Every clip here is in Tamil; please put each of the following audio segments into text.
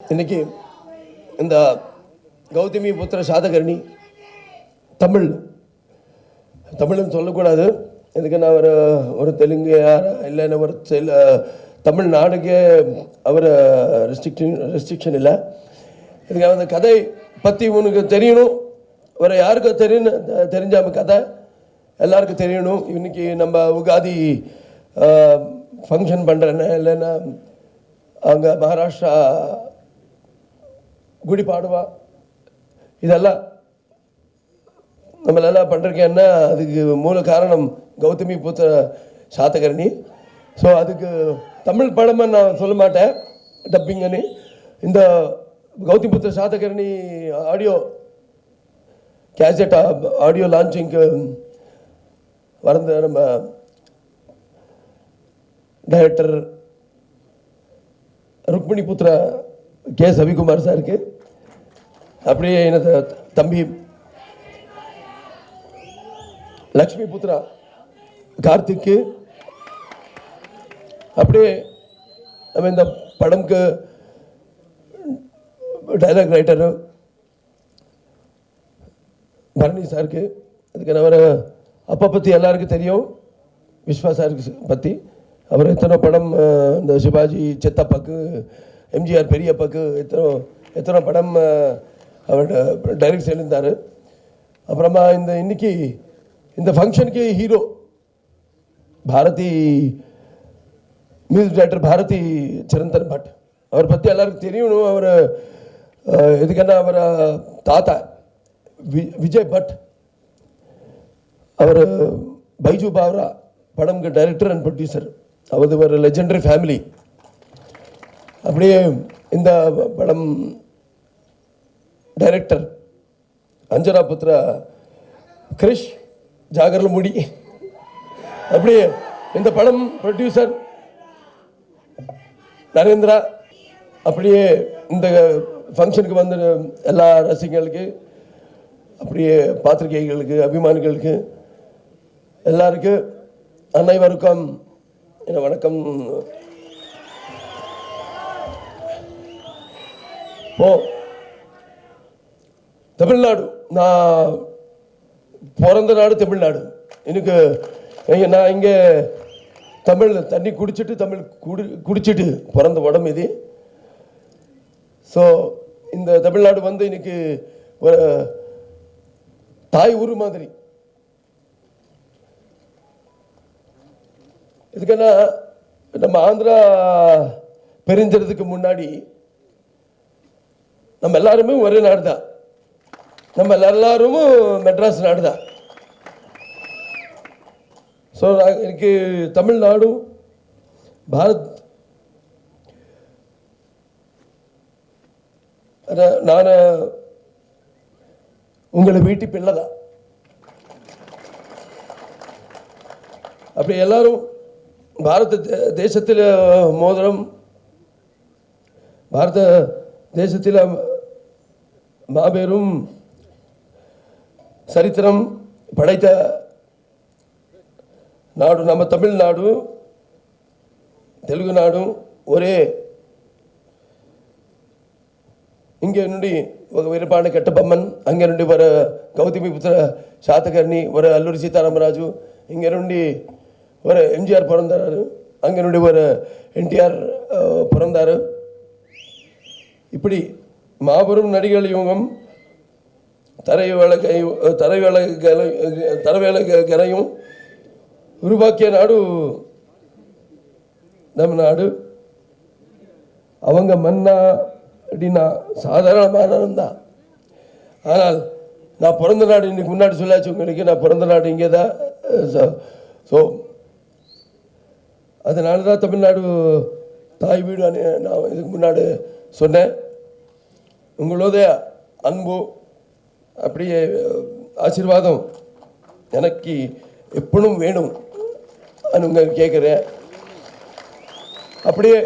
இன்னைக்கு இந்த கௌதமி புத்திர சாதகர்ணி தமிழ்னு சொல்லக்கூடாது. இதுக்கு நான் ஒரு தெலுங்கு இல்லைன்னா ஒரு தமிழ்நாடுக்கே அவர் ரெஸ்ட்ரிக்ஷன் இல்லை. இதுக்கு அந்த கதை பற்றி உனக்கு தெரியணும், வேறு யாருக்கும் தெரிஞ்ச கதை எல்லாருக்கும் தெரியணும். இன்னைக்கு நம்ம உகாதி ஃபங்க்ஷன் பண்ணுறேன்னு இல்லைன்னா அங்கே மகாராஷ்டிரா குடி பாடுவா இதெல்லாம் நம்மளெல்லாம் பண்ணுறக்கேன்னா அதுக்கு மூல காரணம் கௌதமி புத்திர சாதகர்ணி. ஸோ அதுக்கு தமிழ் படமாக நான் சொல்ல மாட்டேன், டப்பிங்கன்னு. இந்த கௌதமி புத்திர சாதகர்ணி ஆடியோ கேசட் ஆடியோ லான்ச்சிங்க்கு வரந்த நம்ம டைரக்டர் ருக்மிணி புத்திர கே சவிகுமார் சாருக்கு, அப்படியே எனது தம்பி லக்ஷ்மி புத்திரா கார்த்திக்கு, அப்படியே நம்ம இந்த படம்க்கு டைலாக் ரைட்டரு பரணி சாருக்கு. அதுக்கு அவர் அப்பா பற்றி எல்லாருக்கும் தெரியும், விஸ்வா சாருக்கு பற்றி. அவர் எத்தனை படம் இந்த சிவாஜி சித்தப்பாக்கு, எம்ஜிஆர் பெரியப்பாக்கு எத்தனை படம் அவர் டைரக்ட் செய்திருந்தார். அப்புறமா இன்னைக்கு இந்த ஃபங்க்ஷனுக்கு hero Bharathi, music director Bharathi Chirantan Bhatt. அவர் பற்றி எல்லாருக்கும் தெரியணும். அவர் எதுக்குன்னா அவர் தாத்தா விஜய் பட், அவர் பைஜு பாவ்ரா படம்க்கு டைரக்டர் அண்ட் ப்ரொடியூசர். அவர் ஒரு லெஜெண்டரி ஃபேமிலி. அப்படியே இந்த படம் டைரக்டர் அஞ்சனா புத்திர கிரிஷ் ஜாகர்ல முடி. அப்படியே இந்த படம் ப்ரொடியூசர் நரேந்திரா. அப்படியே இந்த ஃபங்க்ஷனுக்கு வந்த எல்லா ரசிகர்களுக்கு, அப்படியே பாத்திரிகைகளுக்கு, அபிமானிகளுக்கு எல்லாருக்கும் அனைவருக்கும் என்ன வணக்கம். தமிழ்நாடு, நான் பிறந்த நாடு தமிழ்நாடு. எனக்கு நான் இங்கே தமிழ் தண்ணி குடிச்சிட்டு தமிழ் குடிச்சிட்டு பிறந்த உடம்பு இது. ஸோ இந்த தமிழ்நாடு இன்னைக்கு ஒரு தாய் ஊர் மாதிரி. இதுக்குன்னா நம்ம ஆந்திரா பிரிஞ்சதுக்கு முன்னாடி நம்ம எல்லாருமே ஒரே நாடு தான், நம்ம எல்லாரும் மெட்ராஸ் நாடு தான். ஸோ எனக்கு தமிழ்நாடும் பாரத், நான் உங்களை வீட்டு பிள்ளை தான். அப்படி எல்லாரும் பாரத தேசத்தில் மோதிரம், பாரத தேசத்தில் மாபெரும் சரித்திரம் படைத்த நாடு நம்ம தமிழ்நாடு. తెలుగు నాடும் ఒరే ఇంకే నుండి ఒక వీరపాండి కట్టబొమ్మన్, అంగే నుండి ఒక గౌతమి పుత్ర శాతకర్ణి, ఒక అల్లూరి సీతారామరాజు, ఇంగే నుండి ఒక ఎంజిఆర్ பிறந்தாரு, அங்கே నుండి ஒரு என்டிஆர் பிறந்தாரு. இப்படி மாபெரும் நடிகர்கள் யுகம் தரவேலைகளையும் உருவாக்கிய நாடு நம்ம நாடு. அவங்க மன்னா அப்படின்னா சாதாரணமானவன் தான். ஆனால் நான் பிறந்த நாடு இன்னைக்கு முன்னாடி சொல்லாச்சு உங்களுக்கு, நான் பிறந்த நாடு இங்கே தான். ஸோ அதனால தான் தமிழ்நாடு தாய் வீடு நான் இதுக்கு முன்னாடி சொன்னேன். உங்களுடைய அன்பு, அப்படியே ஆசீர்வாதம் எனக்கு எப்பவும் வேணும் உங்க கேட்குறேன். அப்படியே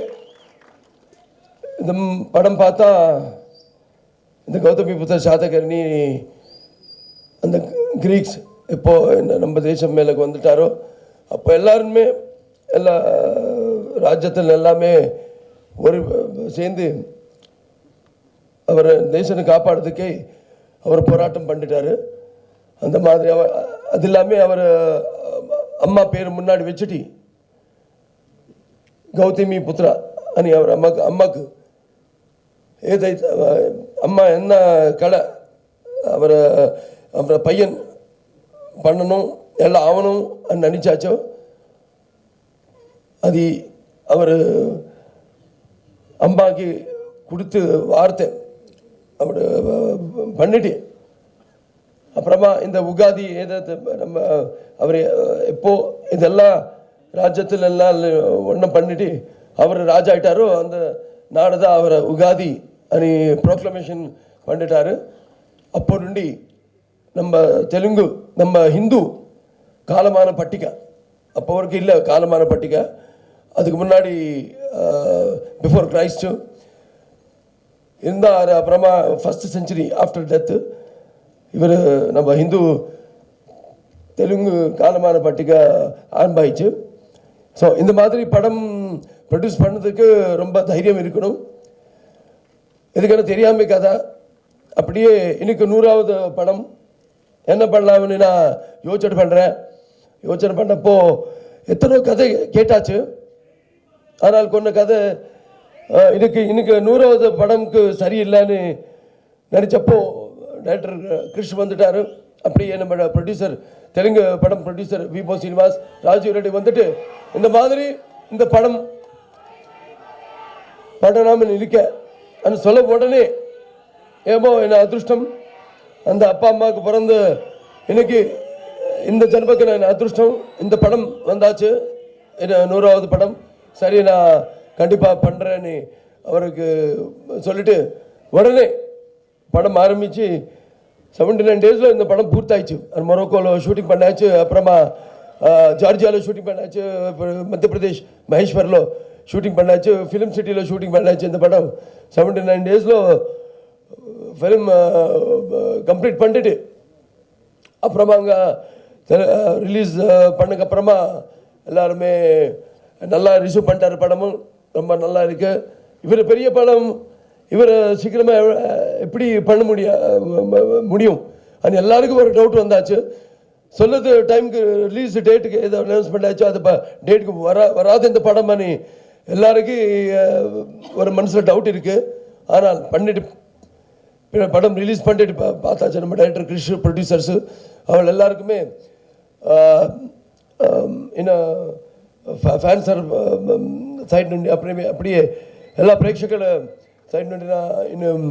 இந்த படம் பார்த்தா இந்த கௌதமி புத்திர சாதகர்ணி அந்த கிரீக்ஸ் எப்போ நம்ம தேசம் மேலே வந்துட்டாரோ அப்போ எல்லாருமே எல்லா ராஜ்யத்தில் எல்லாமே ஒரு சேர்ந்து அவர் தேசத்தை காப்பாடுறதுக்கே அவர் போராட்டம் பண்ணிட்டாரு. அந்த மாதிரி அது இல்லாமல் அவர் அம்மா பேர் முன்னாடி வச்சுட்டு கௌதமி புத்ரா అని அவர் అమ్మకు ఏదైతే అమ్మ என்ன கலை அவரை பையன் பண்ணணும் எல்லாம் ஆகணும் நினச்சாச்சோ அது அவர் அம்மாக்கு கொடுத்து வார்த்தை அவர் பண்ணிட்டு அப்புறமா இந்த உகாதி ஏதாவது நம்ம அவர் எப்போ இதெல்லாம் ராஜ்யத்தில் எல்லாம் ஒன்றும் பண்ணிட்டு அவர் ராஜா ஆயிட்டாரோ அந்த நாடு தான் அவர் உகாதி అని ப்ரோக்ளமேஷன் பண்ணிட்டாரு. அப்போ నుండి நம்ம தெலுங்கு நம்ம ஹிந்து காலமான பட்டிகை அப்போ வரைக்கும் இல்லை காலமான பட்டிகை அதுக்கு முன்னாடி பிஃபோர் கிரைஸ்ட் இருந்தார். அப்புறமா ஃபஸ்ட் செஞ்சுரி ஆஃப்டர் டெத்து இவர் நம்ம ஹிந்து தெலுங்கு காலமான பட்டிகை ஆரம்பிச்சு. ஸோ இந்த மாதிரி படம் ப்ரொடியூஸ் பண்ணதுக்கு ரொம்ப தைரியம் இருக்கணும். இதுக்கான தெரியாமல் கதை அப்படியே இன்னைக்கு 100வது படம் என்ன பண்ணலாம்னு நான் யோசனை பண்ணுறேன். யோசனை பண்ணப்போ எத்தனோ கதை கேட்டாச்சு. ஆனால் கொன்ன கதை இன்னைக்கு 100வது படம்க்கு சரியில்லைன்னு நினச்சப்போ டைரக்டர் கிருஷ்ண வந்துட்டார். அப்படியே நம்ம ப்ரொடியூசர் தெலுங்கு படம் ப்ரொடியூசர் விபோ சீனிவாஸ் ராஜீவ் ரெட்டி வந்துட்டு இந்த மாதிரி இந்த படம் பண்ணலாம்னு இருக்க అని சொல்ல உடனே ஏமோ என்ன அதிருஷ்டம் அந்த அப்பா அம்மாவுக்கு பிறந்து இன்னைக்கு இந்த ஜென்மக்கு நான் அதிருஷ்டம் இந்த படம் வந்தாச்சு. என்ன 100வது படம் சரி நான் கண்டிப்பாக பண்ணுறேன்னு அவருக்கு சொல்லிட்டு உடனே படம் ஆரம்பித்து 79 டேஸில் இந்த படம் பூர்த்தாயிடுச்சு. மொரோக்கோவில் ஷூட்டிங் பண்ணாச்சு. அப்புறமா ஜார்ஜியாவில் ஷூட்டிங் பண்ணாச்சு. மத்திய பிரதேஷ் மகேஷ்வரில் ஷூட்டிங் பண்ணாச்சு. ஃபிலிம் சிட்டியில் ஷூட்டிங் பண்ணாச்சு. இந்த படம் 79 டேஸில் ஃபிலிம் கம்ப்ளீட் பண்ணிட்டு அப்புறமா அங்கே ரிலீஸ் பண்ணதுக்கப்புறமா எல்லாருமே நல்லா ரிசீவ் பண்ணிட்டார். படமும் ரொம்ப நல்லா இருக்குது. இவர் பெரிய படம் இவர் சீக்கிரமாக எப்படி பண்ண முடியும் அது எல்லாருக்கும் ஒரு டவுட் வந்தாச்சு. சொல்லுது டைமுக்கு ரிலீஸ் டேட்டுக்கு எது அனௌன்ஸ் பண்ணாச்சோ அது டேட்டுக்கு வராது இந்த படம் அனி எல்லாருக்கும் ஒரு மனசில் டவுட் இருக்குது. ஆனால் பண்ணிட்டு படம் ரிலீஸ் பண்ணிட்டு பார்த்தாச்சு. நம்ம டைரக்டர் கிருஷ்ண ப்ரொடியூசர்ஸு அவள் எல்லாருக்குமே இன்னும் ஃபேன்ஸர் சைட் నుండి அப்படியே எல்லா ప్రేక్షకుల சைட் నుండి நான் இன்னும்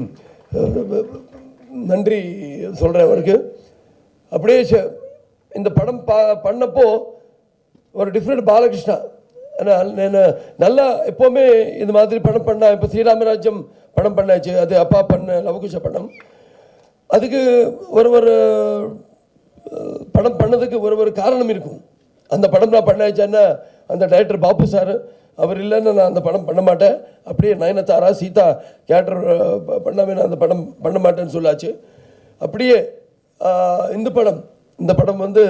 நன்றி சொல்கிறேன் அவருக்கு. அப்படியே இந்த படம் பண்ணப்போ ஒரு டிஃப்ரெண்ட் பாலகிருஷ்ணா நல்லா எப்போவுமே இந்த மாதிரி படம் பண்ணா. இப்போ ஸ்ரீராமராஜ்யம் படம் பண்ணாச்சு. அது அப்பா பண்ண லவகுஷ படம். அதுக்கு ஒரு படம் பண்ணதுக்கு ஒரு காரணம் இருக்கும். அந்த படம் நான் பண்ணாச்சுன்னா அந்த டைரக்டர் பாபு சார் அவர் இல்லைன்னு நான் அந்த படம் பண்ண மாட்டேன். அப்படியே நயனதாரா சீதா கேரக்டர் பண்ணாமல் நான் அந்த படம் பண்ண மாட்டேன்னு சொல்லாச்சு. அப்படியே இந்த படம் வந்து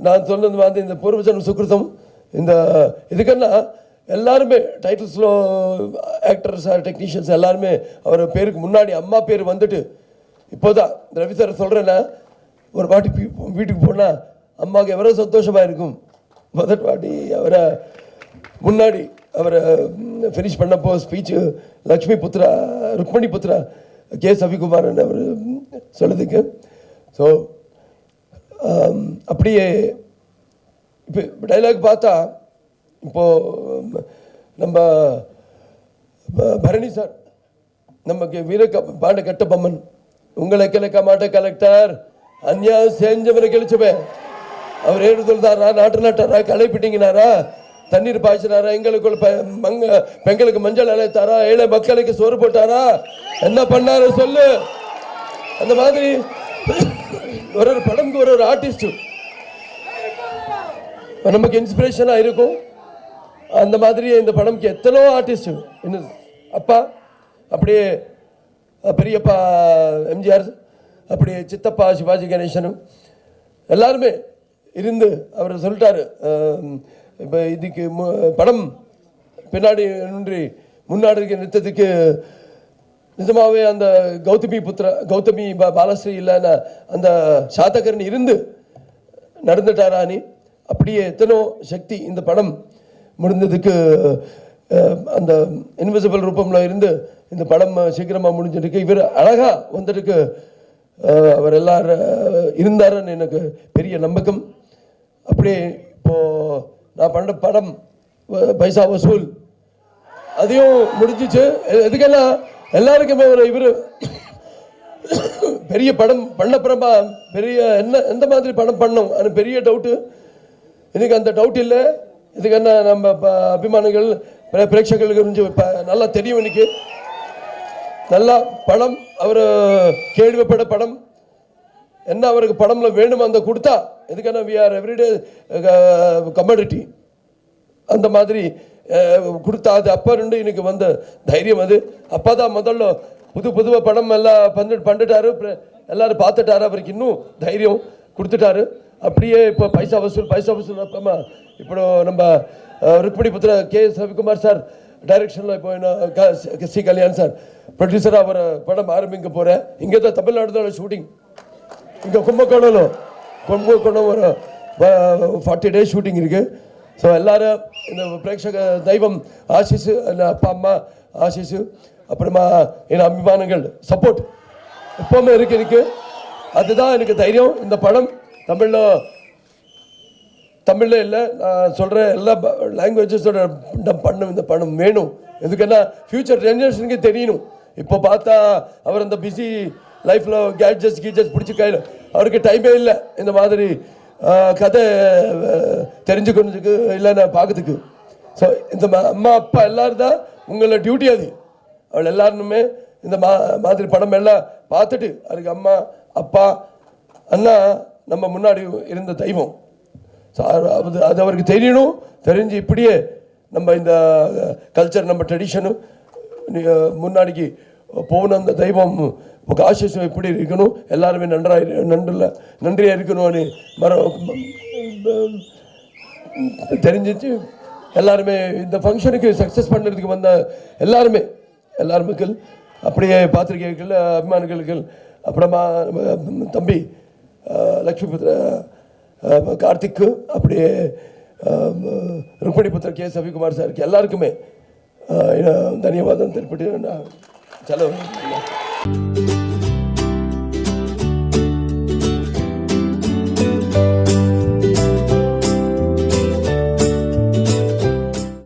நான் சொன்னது வந்து இந்த பூர்வஜன்ம சுக்ருதம் இந்த இதுக்கன்னா எல்லாருமே டைட்டில்ஸில் ஆக்டர்ஸ் டெக்னீஷியன்ஸ் எல்லாருமே அவர் பேருக்கு முன்னாடி அம்மா பேர் வந்துட்டு இப்போதான் ரவி சார் சொல்கிறேன்னா ஒரு வாட்டி வீட்டுக்கு போனால் அம்மாவுக்கு எவ்வளோ சந்தோஷமாக இருக்கும். முதல் வாட்டி அவரை முன்னாடி அவரை ஃபினிஷ் பண்ணப்போ ஸ்பீச்சு லக்ஷ்மி புத்ரா ருக்மணி புத்ரா கே சவிகுமாரன் அவர் சொல்லுதுக்கு. ஸோ அப்படியே இப்போ டைலாக் பார்த்தா இப்போது நம்ம பரணி சார் நமக்கு வீர பாண்ட கட்டபொம்மன் உங்களை கிழக்க மாட்ட கலெக்டர் அந்நியாயம் செஞ்சவரை கழிச்சுவேன். அவர் ஏடு சொல்றாரா நாட்டு நட்டாரா களை பிட்டிங்கினாரா தண்ணீர் பாய்ச்சினாரா எங்களுக்குள்ள பெண்களுக்கு மஞ்சள் அழைத்தாரா ஏழை மக்களுக்கு சோறு போட்டாரா என்ன பண்ணாரு சொல்லு. அந்த மாதிரி ஒரு படம்க்கு ஒரு ஆர்டிஸ்ட் நமக்கு இன்ஸ்பிரேஷனாக இருக்கும். அந்த மாதிரி இந்த படம்க்கு எத்தனோ ஆர்டிஸ்ட் இன்னும் அப்பா அப்படியே பெரியப்பா எம்ஜிஆர் அப்படியே சித்தப்பா சிவாஜி கணேசனும் எல்லாருமே இருந்து அவர் சொல்லிட்டாரு. இப்போ இதுக்கு படம் பின்னாடி நின்று முன்னாடி இருக்க நிறுத்தத்துக்கு நிஜமாவே அந்த கௌதமி பாலஸ்ரீ இல்லைன்னா அந்த சாத்தகர்ணி இருந்து நடந்துட்டாரானி அப்படியே எத்தனோ சக்தி இந்த படம் முடிந்ததுக்கு அந்த இன்விசிபிள் ரூபம்ல இருந்து இந்த படம் சீக்கிரமாக முடிஞ்சிருக்கு. இவர் அழகா வந்துருக்கு, அவர் எல்லாரும் இருந்தாருன்னு எனக்கு பெரிய நம்பகம். அப்படியே இப்போ நான் பண்ண படம் பைசா வசூல் அதையும் முடிஞ்சிச்சு. எதுக்கெல்லாம் எல்லாருக்குமே ஒரு இவர் பெரிய படம் பண்ணப்புறமா பெரிய எந்த மாதிரி படம் பண்ணோம் அது பெரிய டவுட்டு. எனக்கு அந்த டவுட் இல்லை. இதுக்கு என்ன நம்ம அபிமானிகள் பிரேட்சகர்களுக்கு கொஞ்சம் நல்லா தெரியும். இன்னைக்கு நல்லா படம் அவர் கேள்விப்பட்ட படம் என்ன அவருக்கு படம்ல வேணும் அந்த கொடுத்தா இதுக்கான வி ஆர் எவ்ரிடே கமாடிட்டி அந்த மாதிரி கொடுத்தா அது அப்போ ரெண்டு எனக்கு வந்த தைரியம். அது அப்போ தான் முதல்ல புதுவாக படம் எல்லாம் பண்ணிட்டாரு, எல்லாரும் பார்த்துட்டாரு, அவருக்கு இன்னும் தைரியம் கொடுத்துட்டாரு. அப்படியே இப்போ பைசா வசூல் அப்புறமா இப்போ நம்ம ருக்மிணி புத்திர கே ரவிக்குமார் சார் டைரக்ஷனில் இப்போ சி கல்யாண் சார் ப்ரொடியூசராக அவர் படம் ஆரம்பிக்க போகிறேன். இங்கே தான் தமிழ்நாடு ஷூட்டிங், இங்கே கும்பகோணம் ஒரு 40 days ஷூட்டிங் இருக்குது. ஸோ எல்லாரும் இந்த பிரேட்சக தெய்வம் ஆசிஸு, அப்பா அம்மா ஆசிஸு, அப்புறமா என் அபிமானங்கள் சப்போர்ட் எப்போவுமே இருக்கு எனக்கு. அதுதான் எனக்கு தைரியம். இந்த படம் தமிழில் இல்லை, நான் சொல்கிறேன் எல்லா லாங்குவேஜஸோட இந்த படம் வேணும். எதுக்குன்னா ஃபியூச்சர் ஜென்ரேஷனுக்கு தெரியணும். இப்போ பார்த்தா அவர் அந்த பிஸி லைஃப்பில் கேட்ஜெட்ஸ் பிடிச்சி கையில் அவருக்கு டைமே இல்லை இந்த மாதிரி கதை தெரிஞ்சுக்கிறதுக்கு இல்லைன்னா பார்க்கறதுக்கு. ஸோ இந்த அம்மா அப்பா எல்லாரும் தான் உங்களோட டியூட்டி. அது அவள் எல்லாருமே இந்த மாதிரி படம் எல்லாம் பார்த்துட்டு அதுக்கு அம்மா அப்பா அண்ணா நம்ம முன்னாடி இருந்த தெய்வம். ஸோ அது அவருக்கு தெரியணும். தெரிஞ்சு இப்படியே நம்ம இந்த கல்ச்சர் நம்ம ட்ரெடிஷனு முன்னாடிக்கு போகணும். அந்த தெய்வம் ஆசிஷம் எப்படி இருக்கணும், எல்லாருமே நன்றியாக இருக்கணும்னு தெரிஞ்சிச்சு. எல்லாருமே இந்த ஃபங்க்ஷனுக்கு சக்ஸஸ் பண்ணுறதுக்கு வந்த எல்லாருமே அப்படியே பாத்திரிகைகள் அபிமானிகளுக்கு, அப்புறமா தம்பி லக்ஷ்மிபுத்திர கார்த்திக்கு, அப்படியே ருக்மிணி புத்திர கே ரவிக்குமார் சாருக்கு எல்லாருக்குமே தன்யவாதம் தெரிவிட்டு நான் செலவு